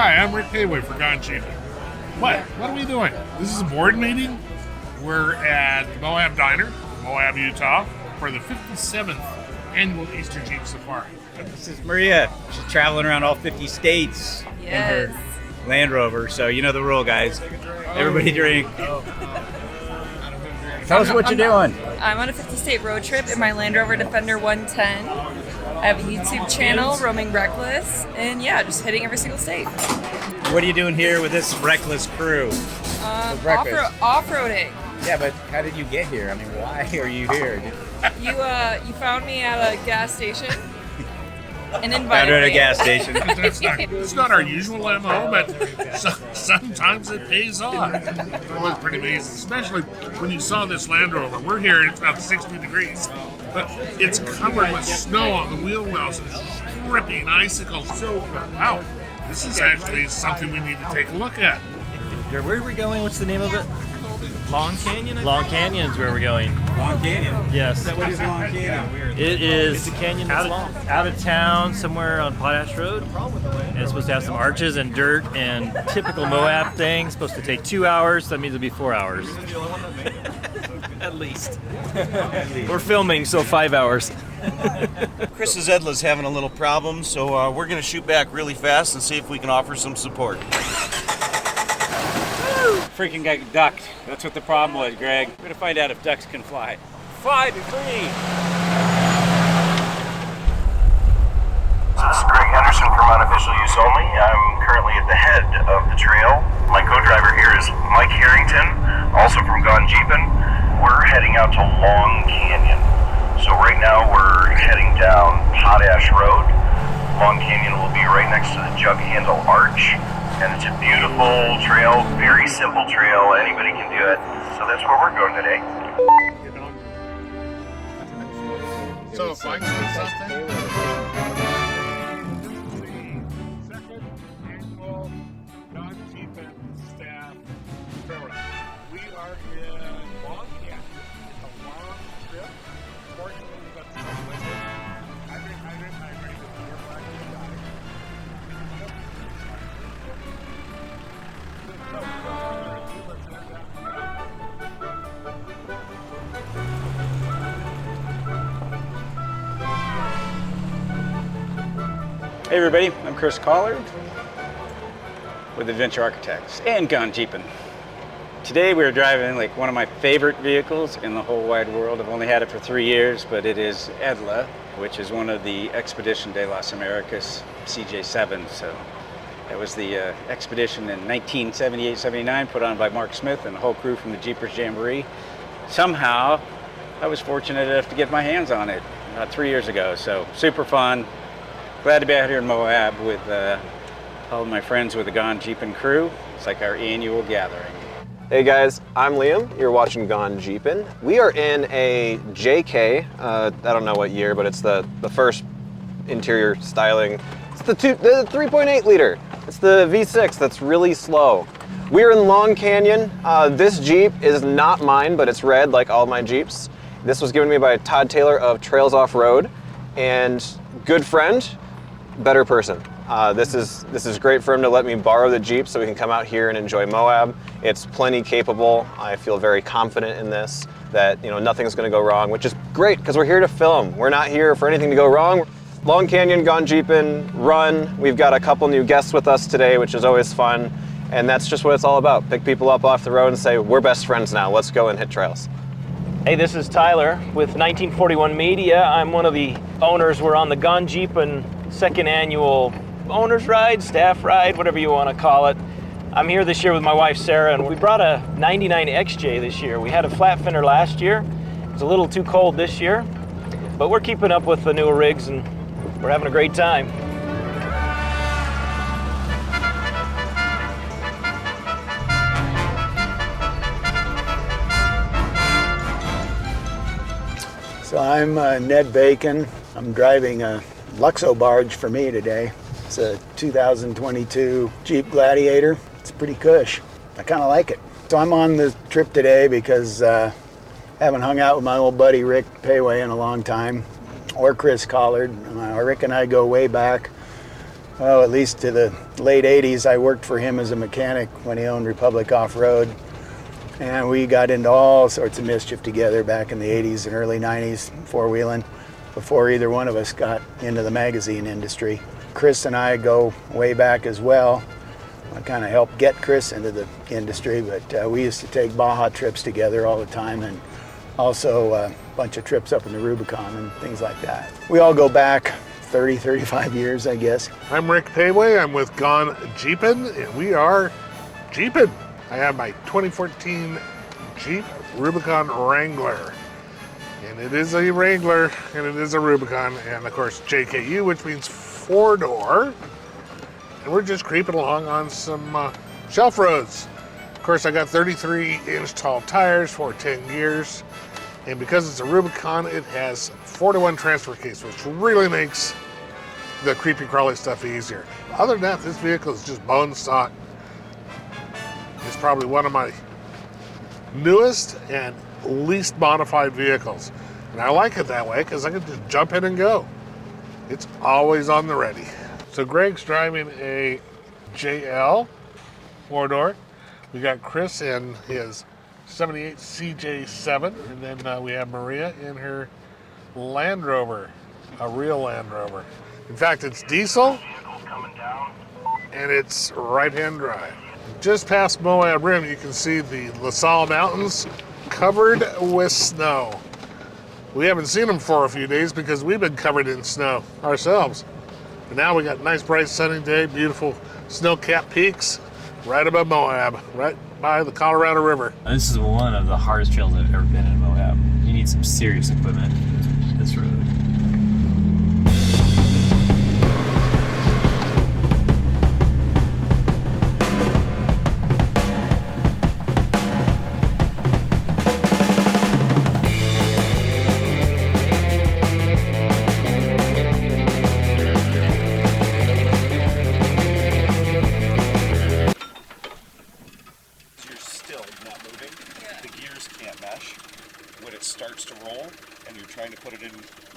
Hi, I'm Rick Hayway for Gone-Gpn. What are we doing? This is a board meeting. We're at Moab Diner, Moab, Utah, for the 57th annual Easter Jeep Safari. This is Maria. She's traveling around all 50 states in her Land Rover, so you know the rule, guys. Everybody drink. Tell us what you're doing. I'm on a 50-state road trip in my Land Rover Defender 110. I have a YouTube channel, Roaming Reckless, and yeah, just hitting every single state. What are you doing here with this reckless crew? Off-roading. Yeah, but how did you get here? I mean, why are you here? You found me at a gas station and invited Found her at a me. gas station. It's not our usual MO, but sometimes it pays off. It was pretty amazing, especially when you saw this Land Rover. We're here, it's about 60 degrees, but it's covered with snow on the wheel wells and dripping icicles. So, wow, this is actually something we need to take a look at. Where are we going? What's the name of it? Long Canyon? Long Canyon is where we're going. Long Canyon? Yes. What is Long Canyon? It is a canyon that's out of town, somewhere on Potash Road. And it's supposed to have some arches and dirt and typical Moab things. Supposed to take 2 hours. That means it'll be 4 hours. At least. We're filming, so 5 hours. Chris's Edla's having a little problem, so we're going to shoot back really fast and see if we can offer some support. Freaking got ducked. That's what the problem was, Greg. We're gonna find out if ducks can fly. 5 and 3. This is Greg Henderson from Unofficial Use Only. I'm currently at the head of the trail. My co-driver here is Mike Harrington, also from Gone-Gpn. We're heading out to Long Canyon. So right now we're heading down Potash Road. Long Canyon will be right next to the Jug Handle Arch. And it's a beautiful trail, very simple trail. Anybody can do it. So that's where we're going today. So if I say something, the second annual Gone-Gpn staff trail ride. We are in Long Canyon. It's a long trip. Fortunately, we've got some winter. Hydrate. We're back to the diet. Hey everybody, I'm Chris Collard with Adventure Architects and Gone-Gpn. Today we are driving like one of my favorite vehicles in the whole wide world. I've only had it for 3 years, but it is Edla, which is one of the Expedicion de las Americas CJ7. So that was the Expedition in 1978-79, put on by Mark Smith and the whole crew from the Jeepers Jamboree. Somehow, I was fortunate enough to get my hands on it about 3 years ago, so super fun. Glad to be out here in Moab with all of my friends with the Gone-Gpn crew. It's like our annual gathering. Hey guys, I'm Liam. You're watching Gone-Gpn. We are in a JK. I don't know what year, but it's the first interior styling. It's the 3.8 liter. It's the V6 that's really slow. We're in Long Canyon. This Jeep is not mine, but it's red like all my Jeeps. This was given to me by Todd Taylor of Trails Off Road, and good friend, better person. This is great for him to let me borrow the Jeep so we can come out here and enjoy Moab. It's plenty capable. I feel very confident in this, that nothing's going to go wrong, which is great because we're here to film. We're not here for anything to go wrong. Long Canyon, Gone-Gpn, run. We've got a couple new guests with us today, which is always fun, and that's just what it's all about. Pick people up off the road and say, we're best friends now. Let's go and hit trails. Hey, this is Tyler with 1941 Media. I'm one of the owners. We're on the Gone-Gpn second annual owner's ride, staff ride, whatever you want to call it. I'm here this year with my wife Sarah, and we brought a 99 XJ this year. We had a flat fender last year. It's a little too cold this year, but we're keeping up with the newer rigs and we're having a great time. So I'm Ned Bacon. I'm driving a Luxo barge for me today. It's a 2022 Jeep Gladiator. It's pretty cush. I kind of like it. So I'm on the trip today because I haven't hung out with my old buddy Rick Payway in a long time, or Chris Collard. Rick and I go way back. well, at least to the late 80s, I worked for him as a mechanic when he owned Republic Off-Road. And we got into all sorts of mischief together back in the 80s and early 90s, four-wheeling, before either one of us got into the magazine industry. Chris and I go way back as well. I kind of helped get Chris into the industry, but we used to take Baja trips together all the time, and also a bunch of trips up in the Rubicon and things like that. We all go back 30, 35 years, I guess. I'm Rick Payway. I'm with Gone-Gpn, and we are Jeeping. I have my 2014 Jeep Rubicon Wrangler. And it is a Wrangler, and it is a Rubicon, and of course JKU, which means 4-door. And we're just creeping along on some shelf roads. Of course, I got 33-inch tall tires for 10 gears. And because it's a Rubicon, it has 4-to-1 transfer case, which really makes the creepy crawly stuff easier. Other than that, this vehicle is just bone stock. It's probably one of my newest and least modified vehicles. And I like it that way because I can just jump in and go. It's always on the ready. So Greg's driving a JL 4-door. We got Chris in his 78 CJ7, and then we have Maria in her Land Rover, a real Land Rover. In fact, it's diesel, and it's right-hand drive. Just past Moab Rim, you can see the La Salle Mountains covered with snow. We haven't seen them for a few days because we've been covered in snow ourselves. But now we got a nice bright sunny day, beautiful snow-capped peaks right above Moab, right by the Colorado River. This is one of the hardest trails I've ever been in Moab. You need some serious equipment. This road. Starts to roll and you're trying to put it in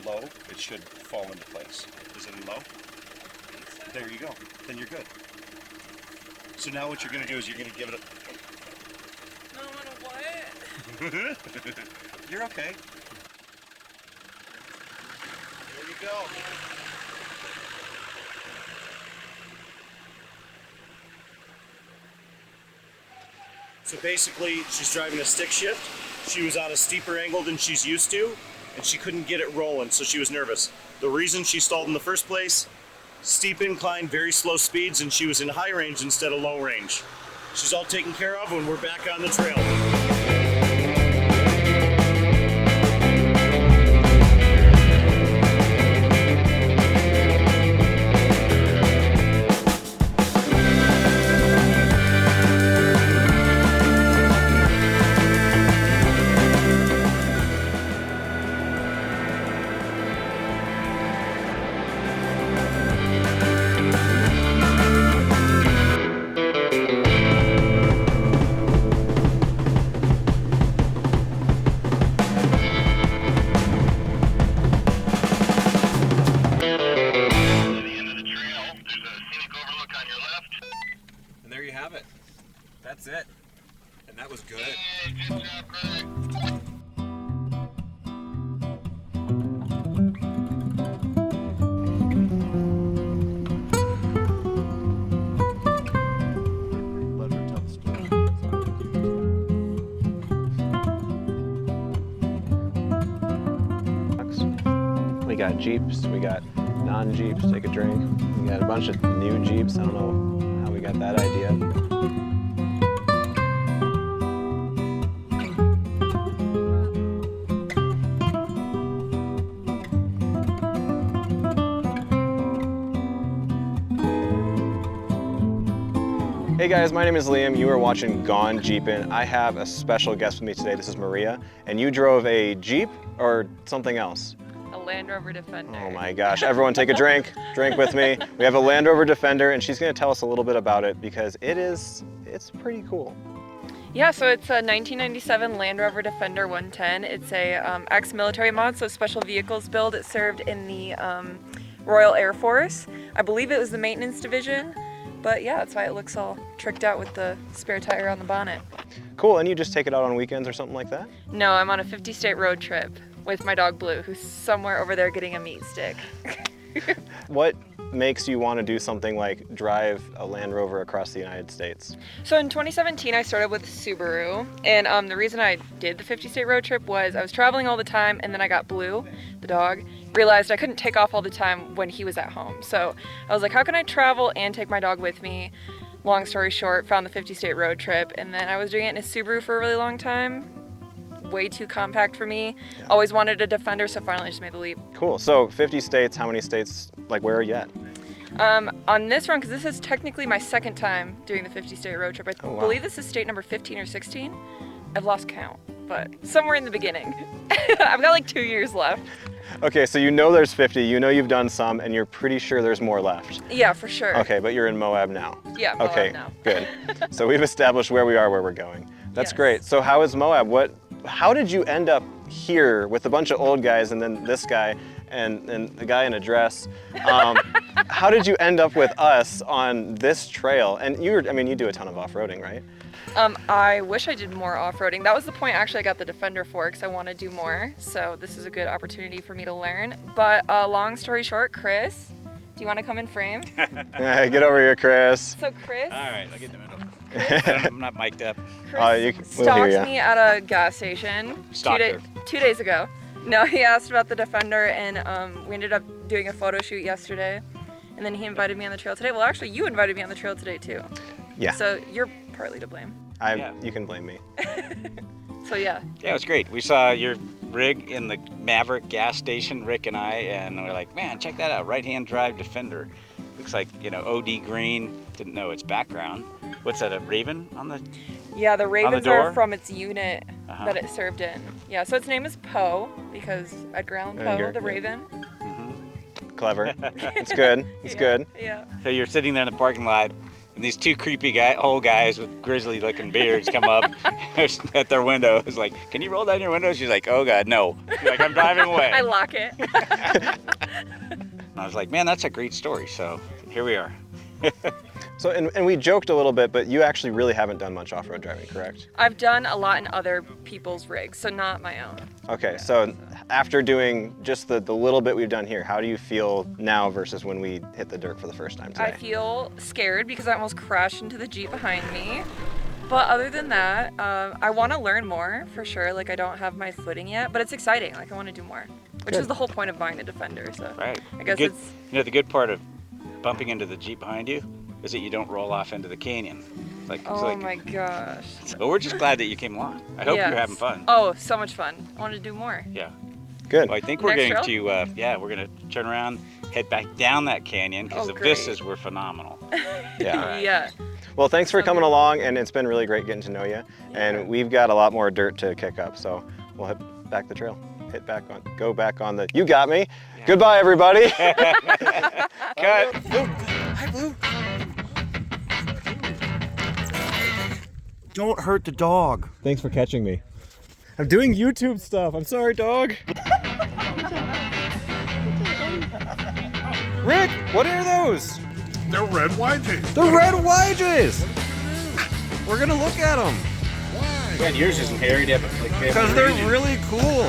low, it should fall into place. Is it in low? There you go. Then you're good. So now what you're going to do is you're going to give it a... No, what? You're okay. There you go. So basically, she's driving a stick shift. She was on a steeper angle than she's used to, and she couldn't get it rolling, so she was nervous. The reason she stalled in the first place, steep incline, very slow speeds, and she was in high range instead of low range. She's all taken care of when we're back on the trail. That's it. And that was good. Good job, brother. We got Jeeps, we got non-Jeeps, take a drink. We got a bunch of new Jeeps. I don't know how we got that idea. Hey guys, my name is Liam. You are watching Gone-Gpn. I have a special guest with me today. This is Maria, and you drove a Jeep or something else? A Land Rover Defender. Oh my gosh, everyone take a drink. Drink with me. We have a Land Rover Defender, and she's gonna tell us a little bit about it because it's pretty cool. Yeah, so it's a 1997 Land Rover Defender 110. It's a ex-military mod, so special vehicles build. It served in the Royal Air Force. I believe it was the maintenance division, but yeah, that's why it looks all tricked out with the spare tire on the bonnet. Cool, and you just take it out on weekends or something like that? No, I'm on a 50-state road trip with my dog Blue, who's somewhere over there getting a meat stick. What makes you want to do something like drive a Land Rover across the United States? So in 2017, I started with Subaru, and the reason I did the 50-state road trip was I was traveling all the time, and then I got Blue, the dog, realized I couldn't take off all the time when he was at home. So I was like, how can I travel and take my dog with me? Long story short, found the 50-state road trip, and then I was doing it in a Subaru for a really long time. Way too compact for me. Yeah. Always wanted a Defender, so finally just made the leap. Cool. So 50 states, how many states, like where are you at? On this run, because this is technically my second time doing the 50-state road trip. I believe this is state number 15 or 16. I've lost count, but somewhere in the beginning. I've got like 2 years left. Okay, so you know there's 50, you know you've done some, and you're pretty sure there's more left. Yeah, for sure. Okay, but you're in Moab now. Yeah, Moab okay, now. Good. So we've established where we are, where we're going. That's yes. Great. So how is Moab? How did you end up here with a bunch of old guys and then this guy and the guy in a dress? How did you end up with us on this trail? And you do a ton of off-roading, right? I wish I did more off-roading. That was the point actually I got the Defender for, because I want to do more. So this is a good opportunity for me to learn. But long story short, Chris, do you want to come in frame? Get over here, Chris. So Chris. All right, I'll get in the middle. I'm not mic'd up. Chris stalked me at a gas station 2 days ago. No, he asked about the Defender, and we ended up doing a photo shoot yesterday. And then he invited me on the trail today. Well, actually, you invited me on the trail today, too. Yeah. So you're partly to blame. You can blame me. So yeah. Yeah, it was great. We saw your rig in the Maverick gas station, Rick and I, and we're like, man, check that out, right-hand drive Defender. Looks like, OD green, didn't know its background. What's that, a Raven on the Yeah, the Ravens door? are from its unit that it served in. Yeah, so its name is Poe, because Edgar Allan Poe, the Raven. Mm-hmm. Clever. It's good. It's good. Yeah. So you're sitting there in the parking lot, and these two creepy old guys with grizzly-looking beards come up at their window. It's like, can you roll down your window? She's like, oh God, no. She's like, I'm driving away. I lock it. And I was like, man, that's a great story. So here we are. So, and we joked a little bit, but you actually really haven't done much off-road driving, correct? I've done a lot in other people's rigs, so not my own. Okay, so after doing just the little bit we've done here, how do you feel now versus when we hit the dirt for the first time today? I feel scared because I almost crashed into the Jeep behind me. But other than that, I want to learn more for sure. Like, I don't have my footing yet, but it's exciting. Like, I want to do more, which is the whole point of buying the Defender. So right. I guess it's... the good part of bumping into the Jeep behind you is that you don't roll off into the canyon. My gosh. But we're just glad that you came along. I hope you're having fun. Oh, so much fun. I want to do more. Yeah. Good. Well, I think we're going to, we're going to turn around, head back down that canyon because the vistas were phenomenal. Yeah. Right. Yeah. Well, thanks for coming along, and it's been really great getting to know you. And we've got a lot more dirt to kick up, so we'll head back the trail. Go back on the, you got me. Yeah. Goodbye, everybody. Cut. Blue. Hi, Blue. Don't hurt the dog. Thanks for catching me. I'm doing YouTube stuff. I'm sorry, dog. Rick, what are those? They're red YJs. They're red YJs. We're gonna look at them. Why? Yeah, yours isn't hairy, Because they're really cool.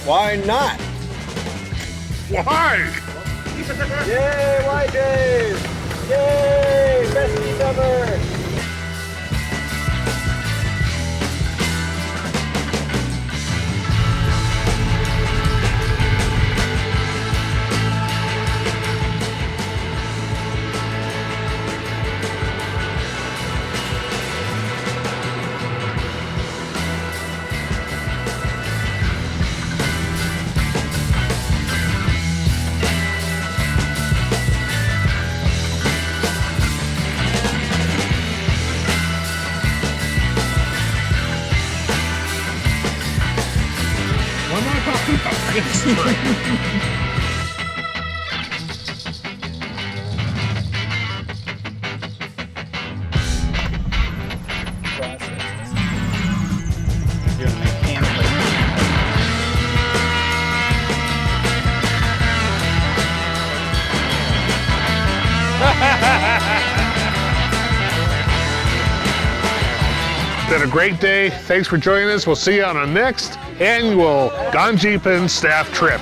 Why not? Why? Yay, YJs! Yay! Best ever! been a great day. Thanks for joining us. We'll see you on our next annual Gone-Gpn staff trip.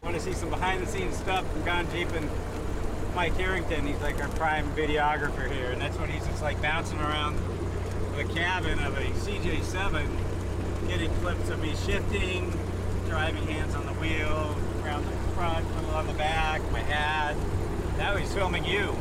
Want to see some behind-the-scenes stuff from Gone-Gpn? Mike Harrington, he's like our prime videographer here, and that's when he's just like bouncing around the cabin of a CJ7, getting clips of me shifting, driving, hands on the wheel, around the front, on the back, my hat. Now he's filming you.